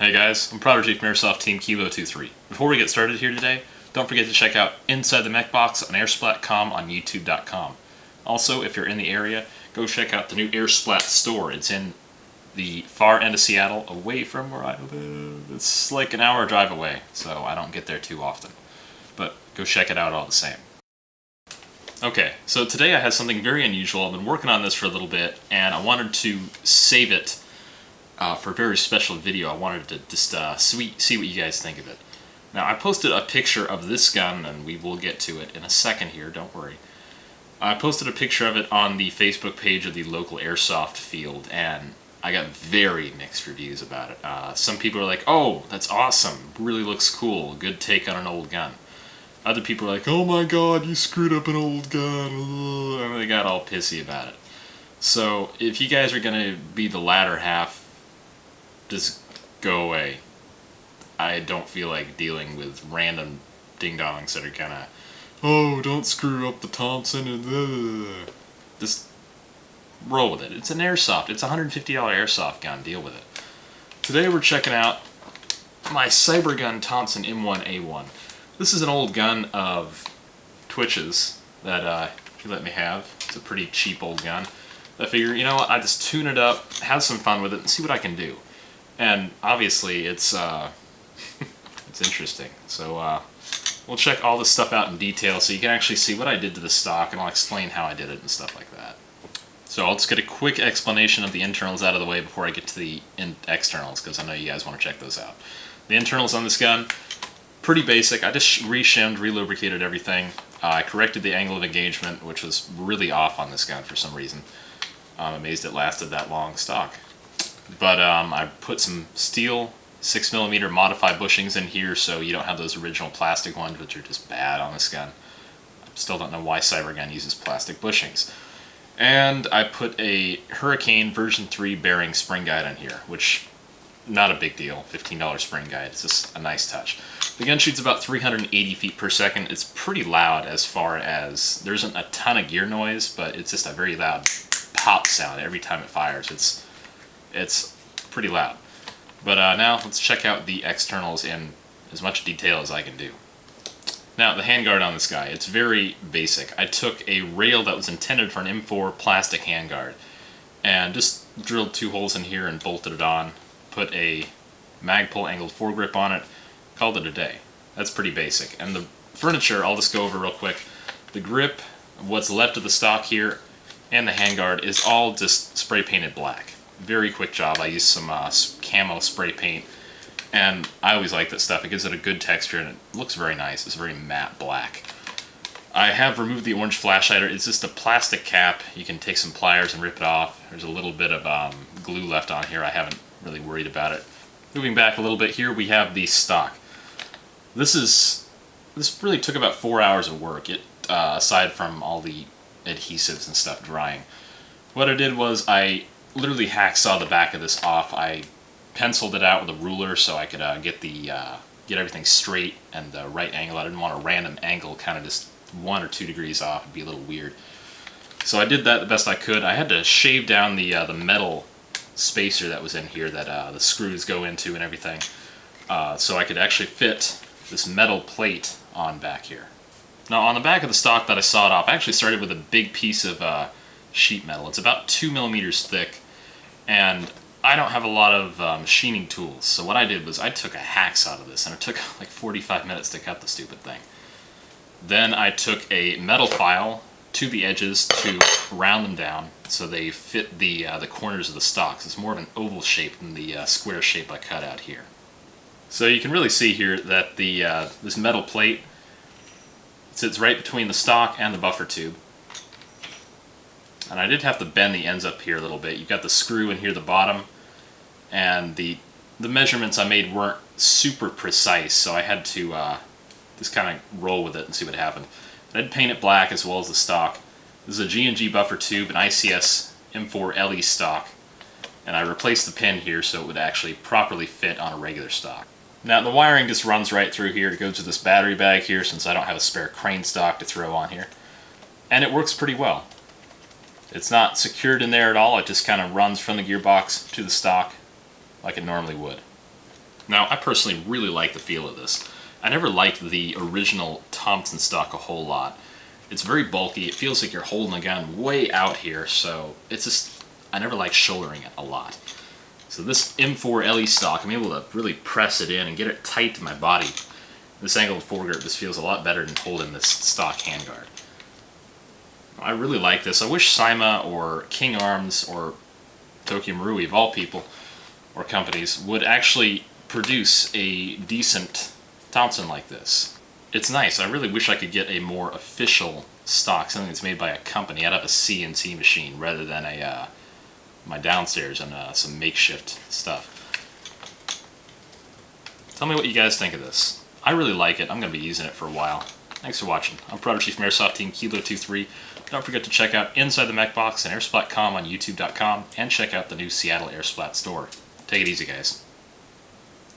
Hey guys, I'm Prodigy from Airsoft Team Kilo23. Before we get started here today, don't forget to check out Inside the Mech Box on Airsplat.com on YouTube.com. Also, if you're in the area, go check out the new Airsplat store. It's in the far end of Seattle, away from where I live. It's like an hour drive away, so I don't get there too often. But go check it out all the same. Okay, so today I had something very unusual. I've been working on this for a little bit, and I wanted to save it for a very special video. I wanted to just see what you guys think of it. Now, I posted a picture of this gun, and we will get to it in a second here, don't worry. I posted a picture of it on the Facebook page of the local airsoft field, and I got very mixed reviews about it. Some people are like, oh, that's awesome, really looks cool, good take on an old gun. Other people are like, oh my god, you screwed up an old gun, and they got all pissy about it. So, if you guys are going to be the latter half, just go away. I don't feel like dealing with random ding-dongs that are kind of, oh, don't screw up the Thompson, and just roll with it. It's an airsoft. It's a $150 airsoft gun. Deal with it. Today we're checking out my cyber gun Thompson M1A1. This is an old gun of Twitch's that he let me have. It's a pretty cheap old gun. I figure, you know what, I just tune it up, have some fun with it, and see what I can do. And obviously it's it's interesting. So we'll check all this stuff out in detail so you can actually see what I did to the stock, and I'll explain how I did it and stuff like that. So I'll just get a quick explanation of the internals out of the way before I get to the externals, because I know you guys want to check those out. The internals on this gun, pretty basic. I just re-shimmed, re-lubricated everything. I corrected the angle of engagement, which was really off on this gun for some reason. I'm amazed it lasted that long stock. But I put some steel 6mm modified bushings in here so you don't have those original plastic ones, which are just bad on this gun. I still don't know why Cybergun uses plastic bushings. And I put a Hurricane version 3 bearing spring guide in here, which, not a big deal, $15 spring guide, it's just a nice touch. The gun shoots about 380 feet per second. It's pretty loud as far as, there isn't a ton of gear noise, but it's just a very loud pop sound every time it fires. It's pretty loud. But now let's check out the externals in as much detail as I can do. Now, the handguard on this guy, it's very basic. I took a rail that was intended for an M4 plastic handguard and just drilled 2 holes in here and bolted it on, put a Magpul angled foregrip on it, called it a day. That's pretty basic. And the furniture, I'll just go over real quick. The grip, what's left of the stock here, and the handguard is all just spray painted black. Very quick job. I used some camo spray paint, and I always like that stuff. It gives it a good texture and it looks very nice. It's very matte black. I have removed the orange flash hider. It's just a plastic cap. You can take some pliers and rip it off. There's a little bit of glue left on here. I haven't really worried about it. Moving back a little bit here, we have the stock. This really took about 4 hours of work, aside from all the adhesives and stuff drying. What I did was I literally hacksaw the back of this off. I penciled it out with a ruler so I could get everything straight and the right angle. I didn't want a random angle, kind of just 1 or 2 degrees off. It'd be a little weird. So I did that the best I could. I had to shave down the metal spacer that was in here that the screws go into and everything, so I could actually fit this metal plate on back here. Now, on the back of the stock that I sawed off, I actually started with a big piece of sheet metal. It's about 2mm thick, and I don't have a lot of machining tools, so what I did was I took a hacksaw to this, and it took like 45 minutes to cut the stupid thing. Then I took a metal file to the edges to round them down so they fit the corners of the stocks. It's more of an oval shape than the square shape I cut out here. So you can really see here that this metal plate sits right between the stock and the buffer tube. And I did have to bend the ends up here a little bit. You've got the screw in here at the bottom, and the measurements I made weren't super precise, so I had to just kind of roll with it and see what happened. I did paint it black as well as the stock. This is a G&G buffer tube, an ICS M4 LE stock, and I replaced the pin here so it would actually properly fit on a regular stock. Now, the wiring just runs right through here. It goes to this battery bag here since I don't have a spare crane stock to throw on here. And it works pretty well. It's not secured in there at all. It just kind of runs from the gearbox to the stock like it normally would. Now, I personally really like the feel of this. I never liked the original Thompson stock a whole lot. It's very bulky, it feels like you're holding the gun way out here, so it's just, I never liked shouldering it a lot. So this M4 LE stock, I'm able to really press it in and get it tight to my body. This angled foregrip just feels a lot better than holding this stock handguard. I really like this. I wish Cyma or King Arms or Tokyo Marui, of all people or companies, would actually produce a decent Thompson like this. It's nice. I really wish I could get a more official stock, something that's made by a company out of a CNC machine rather than a my downstairs and some makeshift stuff. Tell me what you guys think of this. I really like it. I'm going to be using it for a while. Thanks for watching. I'm Prodigy from Airsoft Team Kilo23. Don't forget to check out Inside the Mech Box and Airsplat.com on YouTube.com and check out the new Seattle Airsplat store. Take it easy, guys.